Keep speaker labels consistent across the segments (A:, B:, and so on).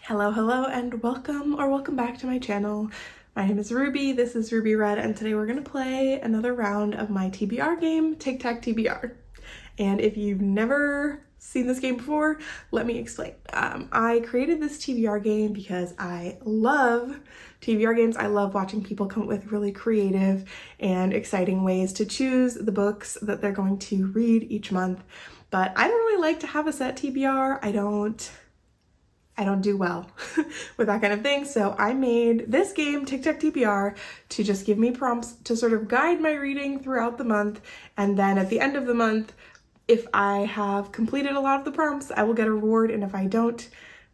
A: Hello, and welcome back to my channel. My name is Ruby, this is Ruby Red, and today we're gonna play another round of my TBR game, Tic Tac TBR. And if you've never seen this game before, let me explain. I created this TBR game because I love TBR games. I love watching people come up with really creative and exciting ways to choose the books that they're going to read each month. But I don't really like to have a set TBR. I don't do well with that kind of thing. So I made this game, Tic Tac TBR, to just give me prompts to sort of guide my reading throughout the month. And then at the end of the month, if I have completed a lot of the prompts, I will get a reward. And if I don't,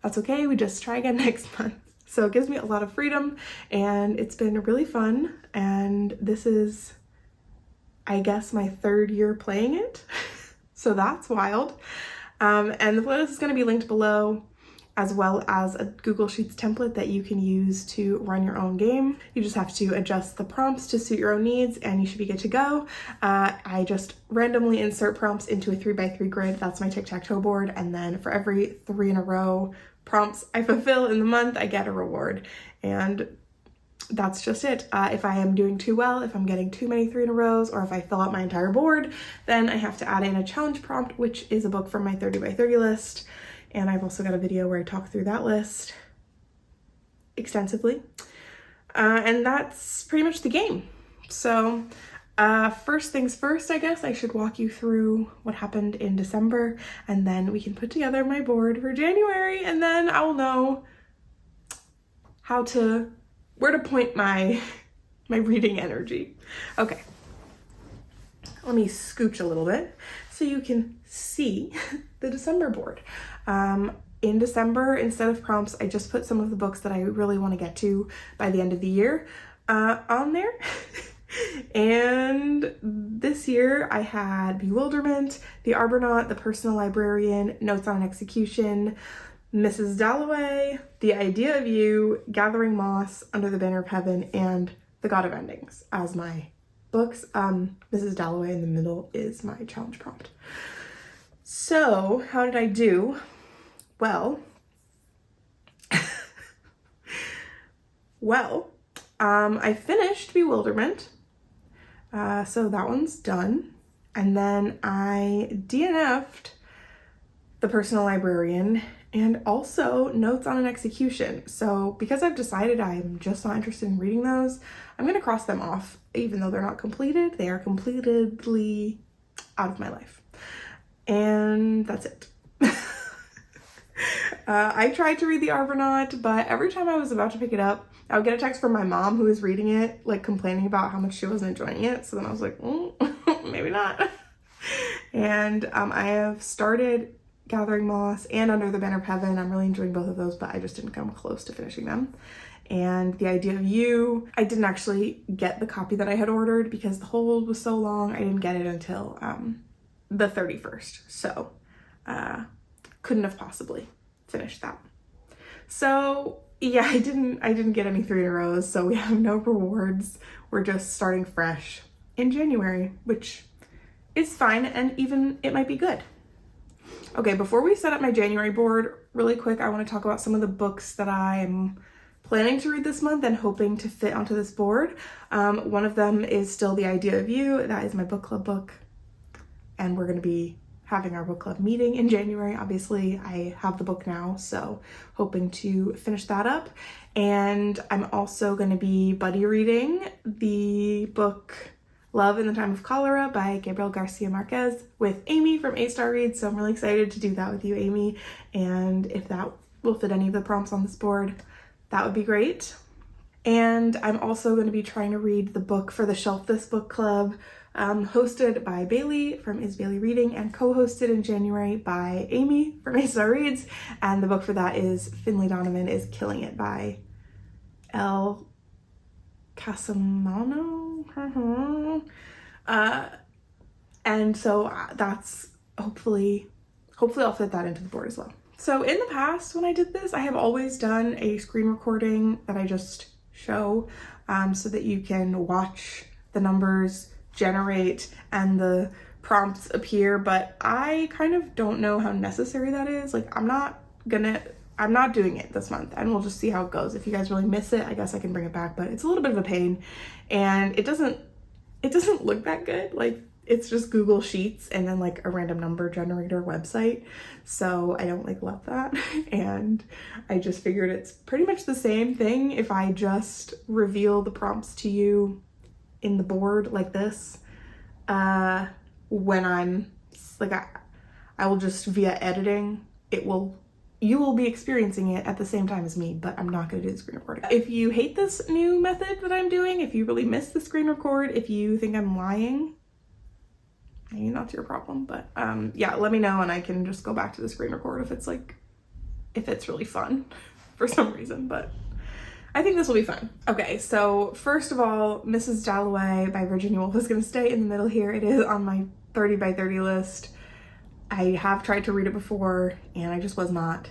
A: that's okay. We just try again next month. So it gives me a lot of freedom and it's been really fun. And this is, I guess, my third year playing it. So that's wild. And the playlist is going to be linked below, as well as a Google Sheets template that you can use to run your own game. You just have to adjust the prompts to suit your own needs and you should be good to go. I just randomly insert prompts into a 3x3 grid. That's my tic-tac-toe board. And then for every 3 in a row prompts I fulfill in the month, I get a reward. And that's just it. If I am doing too well, if I'm getting too many 3 in a rows, or if I fill out my entire board, then I have to add in a challenge prompt, which is a book from my 30x30 list. And I've also got a video where I talk through that list extensively. And that's pretty much the game. So first things first, I guess I should walk you through what happened in December, and then we can put together my board for January, and then I'll know where to point my reading energy. Okay. Let me scooch a little bit so you can see the December board. In December, instead of prompts, I just put some of the books that I really want to get to by the end of the year on there. And this year I had Bewilderment, The Arbonaut, The Personal Librarian, Notes on an Execution, Mrs. Dalloway, The Idea of You, Gathering Moss, Under the Banner of Heaven, and The God of Endings as my books. Mrs. Dalloway in the middle is my challenge prompt. So how did I do? Well, I finished Bewilderment, so that one's done. And then I DNF'd The Personal Librarian and also Notes on an Execution. So because I've decided I'm just not interested in reading those, I'm gonna cross them off. Even though they're not completed, they are completely out of my life. And that's it. I tried to read The Arbonaut, but every time I was about to pick it up, I would get a text from my mom who was reading it, like complaining about how much she wasn't enjoying it. So then I was like, maybe not. And I have started Gathering Moss and Under the Banner of Heaven. I'm really enjoying both of those, but I just didn't come close to finishing them. And The Idea of You, I didn't actually get the copy that I had ordered because the hold was so long. I didn't get it until the 31st. So couldn't have possibly finished that. So yeah, I didn't get any 3 in a row, so we have no rewards. We're just starting fresh in January, which is fine, and even it might be good. Okay, before we set up my January board, really quick, I want to talk about some of the books that I'm planning to read this month and hoping to fit onto this board. One of them is still The Idea of You. That is my book club book, and we're going to be having our book club meeting in January. Obviously, I have the book now, so hoping to finish that up. And I'm also going to be buddy reading the book Love in the Time of Cholera by Gabriel Garcia Marquez with Amy from A-Star Reads. So I'm really excited to do that with you, Amy. And if that will fit any of the prompts on this board, that would be great. And I'm also going to be trying to read the book for the Shelf This Book Club, hosted by Bailey from Is Bailey Reading and co-hosted in January by Amy from A-Star Reads. And the book for that is Finley Donovan is Killing It by Elle Casamano. And so that's hopefully I'll fit that into the board as well. So in the past, when I did this, I have always done a screen recording that I just show so that you can watch the numbers generate and the prompts appear, but I kind of don't know how necessary that is. Like, I'm not gonna I'm not doing it this month, and we'll just see how it goes. If you guys really miss it, I guess I can bring it back, but it's a little bit of a pain, and it doesn't look that good. Like, it's just Google Sheets and then like a random number generator website. So I don't like love that. And I just figured it's pretty much the same thing if I just reveal the prompts to you in the board like this. When I'm like, I will just via editing, you will be experiencing it at the same time as me, but I'm not going to do the screen recording. If you hate this new method that I'm doing, if you really miss the screen record, if you think I'm lying, maybe that's your problem, but yeah, let me know and I can just go back to the screen record if it's really fun for some reason, but I think this will be fun. Okay, so first of all, Mrs. Dalloway by Virginia Woolf is going to stay in the middle here. It is on my 30 by 30 list. I have tried to read it before and I just was not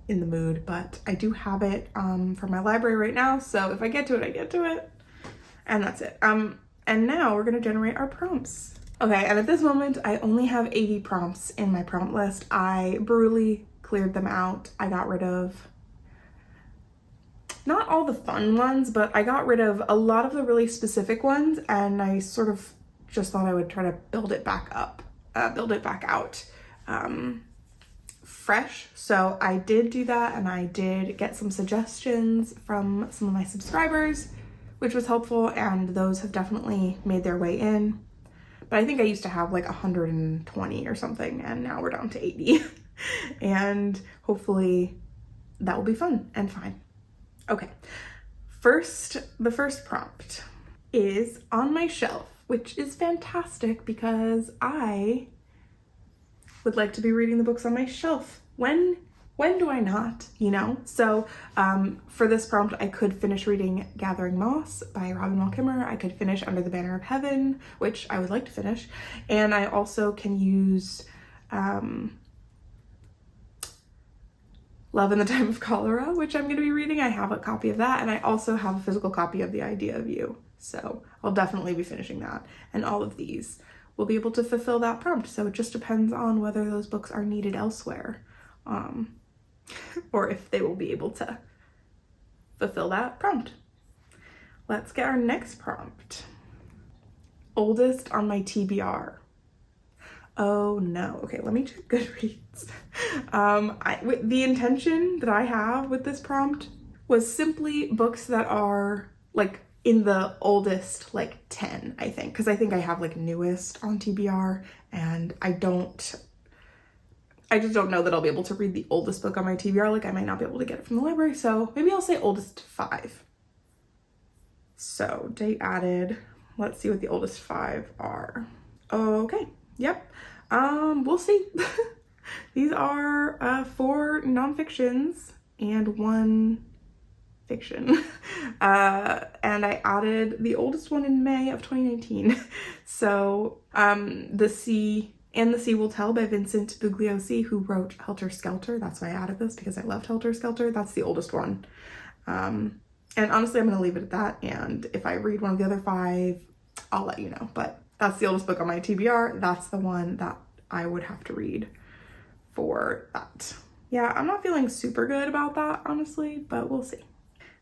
A: in the mood, but I do have it from my library right now, so if I get to it, I get to it, and that's it. And now we're gonna generate our prompts. Okay, and at this moment, I only have 80 prompts in my prompt list. I brutally cleared them out. I got rid of not all the fun ones, but I got rid of a lot of the really specific ones, and I sort of just thought I would try to build it back out fresh. So I did do that, and I did get some suggestions from some of my subscribers, which was helpful, and those have definitely made their way in. But I think I used to have like 120 or something, and now we're down to 80. And hopefully that will be fun and fine. Okay, the first prompt is on my shelf, which is fantastic because I would like to be reading the books on my shelf. When do I not, you know? So for this prompt, I could finish reading Gathering Moss by Robin Wall Kimmerer. I could finish Under the Banner of Heaven, which I would like to finish. And I also can use Love in the Time of Cholera, which I'm going to be reading. I have a copy of that, and I also have a physical copy of The Idea of You. So I'll definitely be finishing that. And all of these will be able to fulfill that prompt. So it just depends on whether those books are needed elsewhere, or if they will be able to fulfill that prompt. Let's get our next prompt. Oldest on my TBR. Oh no. Okay, let me check Goodreads. The intention that I have with this prompt was simply books that are like in the oldest like 10, I think, because I think I have like newest on TBR, and I just don't know that I'll be able to read the oldest book on my TBR. Like, I might not be able to get it from the library, so maybe I'll say oldest 5. So date added. Let's see what the oldest 5 are. Okay, yep. We'll see. These are 4 nonfictions and 1 fiction. And I added the oldest one in May of 2019. So The Sea Will Tell by Vincent Bugliosi, who wrote Helter Skelter. That's why I added this, because I loved Helter Skelter. That's the oldest one. And honestly, I'm going to leave it at that. And if I read one of the other 5, I'll let you know. But that's the oldest book on my TBR. That's the one that I would have to read for that. Yeah, I'm not feeling super good about that, honestly, but we'll see.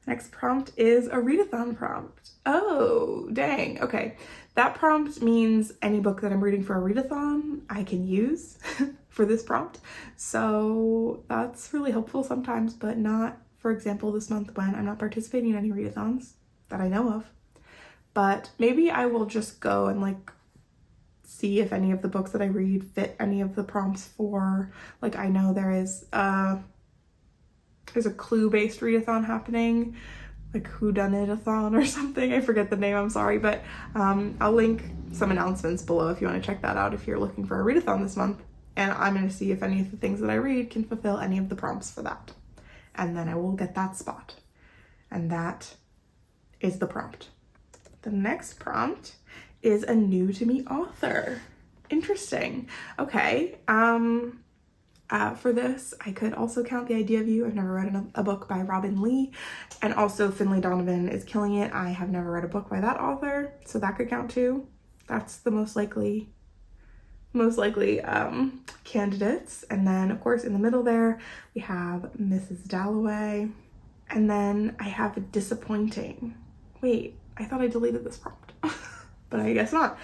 A: Next prompt is a readathon prompt. Oh, dang. Okay. That prompt means any book that I'm reading for a readathon I can use for this prompt. So that's really helpful sometimes, but not, for example, this month when I'm not participating in any readathons that I know of. But maybe I will just go and like see if any of the books that I read fit any of the prompts for, like, I know there's a clue-based readathon happening, like whodunit-a-thon or something. I forget the name, I'm sorry, but I'll link some announcements below if you want to check that out if you're looking for a readathon this month. And I'm going to see if any of the things that I read can fulfill any of the prompts for that. And then I will get that spot. And that is the prompt. The next prompt is a new to me author. Interesting. Okay. For this, I could also count The Idea of You. I've never read a book by Robin Lee, and also Finlay Donovan is killing it. I have never read a book by that author, so that could count too. That's the most likely most likely candidates. And then of course in the middle there we have Mrs. Dalloway. And then I have disappointing. Wait, I thought I deleted this prompt, but I guess not.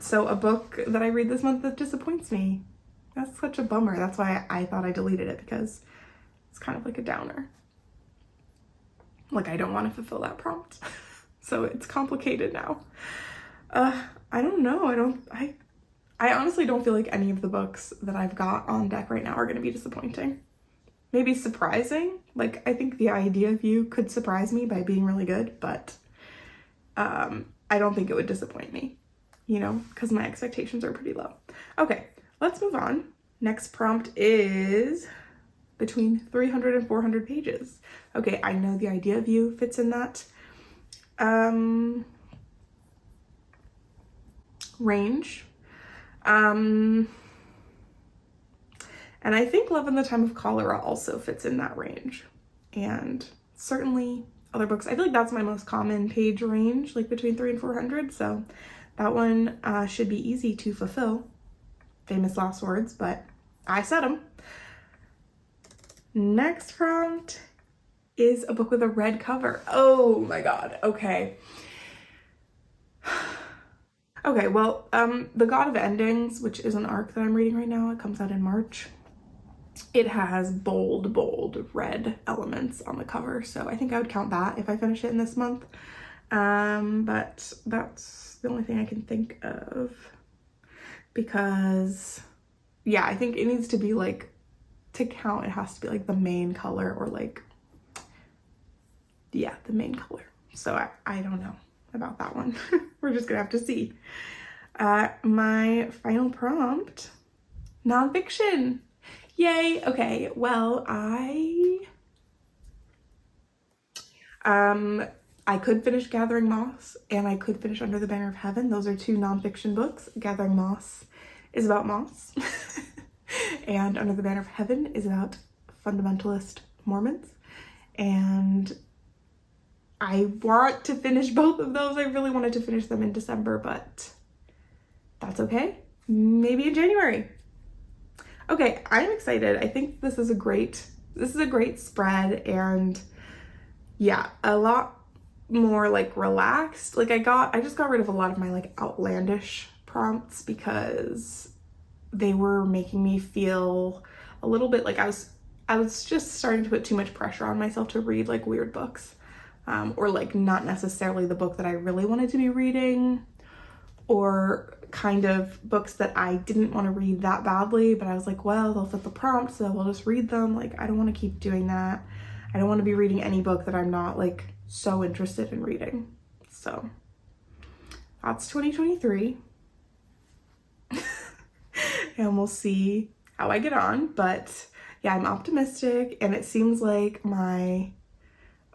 A: So a book that I read this month that disappoints me. That's such a bummer. That's why I thought I deleted it, because it's kind of like a downer. Like, I don't want to fulfill that prompt. So it's complicated now. I don't know. I honestly don't feel like any of the books that I've got on deck right now are going to be disappointing. Maybe surprising. Like, I think The Idea of You could surprise me by being really good, but I don't think it would disappoint me, you know, because my expectations are pretty low. Okay, let's move on. Next prompt is between 300 and 400 pages. Okay, I know The Idea of You fits in that range. And I think Love in the Time of Cholera also fits in that range. And certainly other books. I feel like that's my most common page range, like between 300 and 400. So that one should be easy to fulfill. Famous last words, but I said them. Next prompt is a book with a red cover. Oh my God. Okay. Okay, well, The God of Endings, which is an arc that I'm reading right now, it comes out in March. It has bold red elements on the cover, so I think I would count that if I finish it in this month. But that's the only thing I can think of, because yeah, I think it needs to be like, to count, it has to be like the main color, or like, yeah, the main color. So I don't know about that one. We're just gonna have to see. My final prompt, nonfiction. Yay. Okay, well, I could finish Gathering Moss, and I could finish Under the Banner of Heaven. Those are two nonfiction books. Gathering Moss is about moss, and Under the Banner of Heaven is about fundamentalist Mormons. And I want to finish both of those. I really wanted to finish them in December, but that's okay. Maybe in January. Okay, I'm excited. I think this is a great spread, and yeah, a lot more like relaxed. Like I just got rid of a lot of my like outlandish prompts, because they were making me feel a little bit like I was just starting to put too much pressure on myself to read like weird books, or like not necessarily the book that I really wanted to be reading, or kind of books that I didn't want to read that badly, but I was like, well, they'll fit the prompt, so we'll just read them. Like, I don't want to keep doing that. I don't want to be reading any book that I'm not like so interested in reading. So that's 2023. And we'll see how I get on, but yeah, I'm optimistic, and it seems like my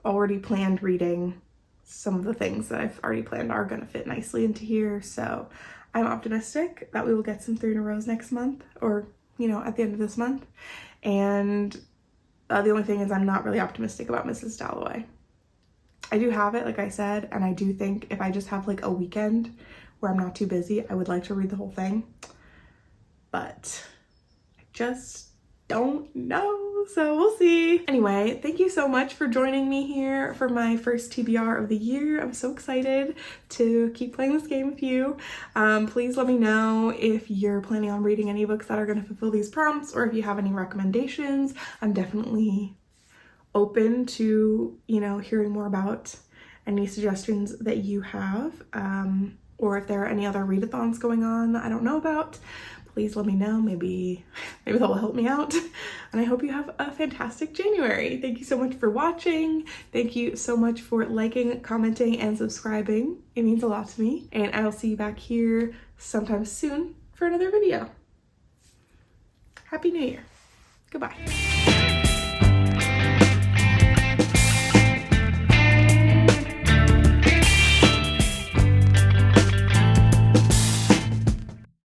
A: already planned reading, some of the things that I've already planned are going to fit nicely into here. So I'm optimistic that we will get some 3 in a rows next month, or, you know, at the end of this month. And the only thing is I'm not really optimistic about Mrs. Dalloway. I do have it, like I said, and I do think if I just have like a weekend where I'm not too busy, I would like to read the whole thing. But I just don't know, so we'll see. Anyway, thank you so much for joining me here for my first TBR of the year. I'm so excited to keep playing this game with you. Please let me know if you're planning on reading any books that are going to fulfill these prompts, or if you have any recommendations. I'm definitely open to, you know, hearing more about any suggestions that you have, or if there are any other readathons going on that I don't know about. Please let me know. Maybe that will help me out. And I hope you have a fantastic January. Thank you so much for watching. Thank you so much for liking, commenting, and subscribing. It means a lot to me. And I will see you back here sometime soon for another video. Happy New Year. Goodbye.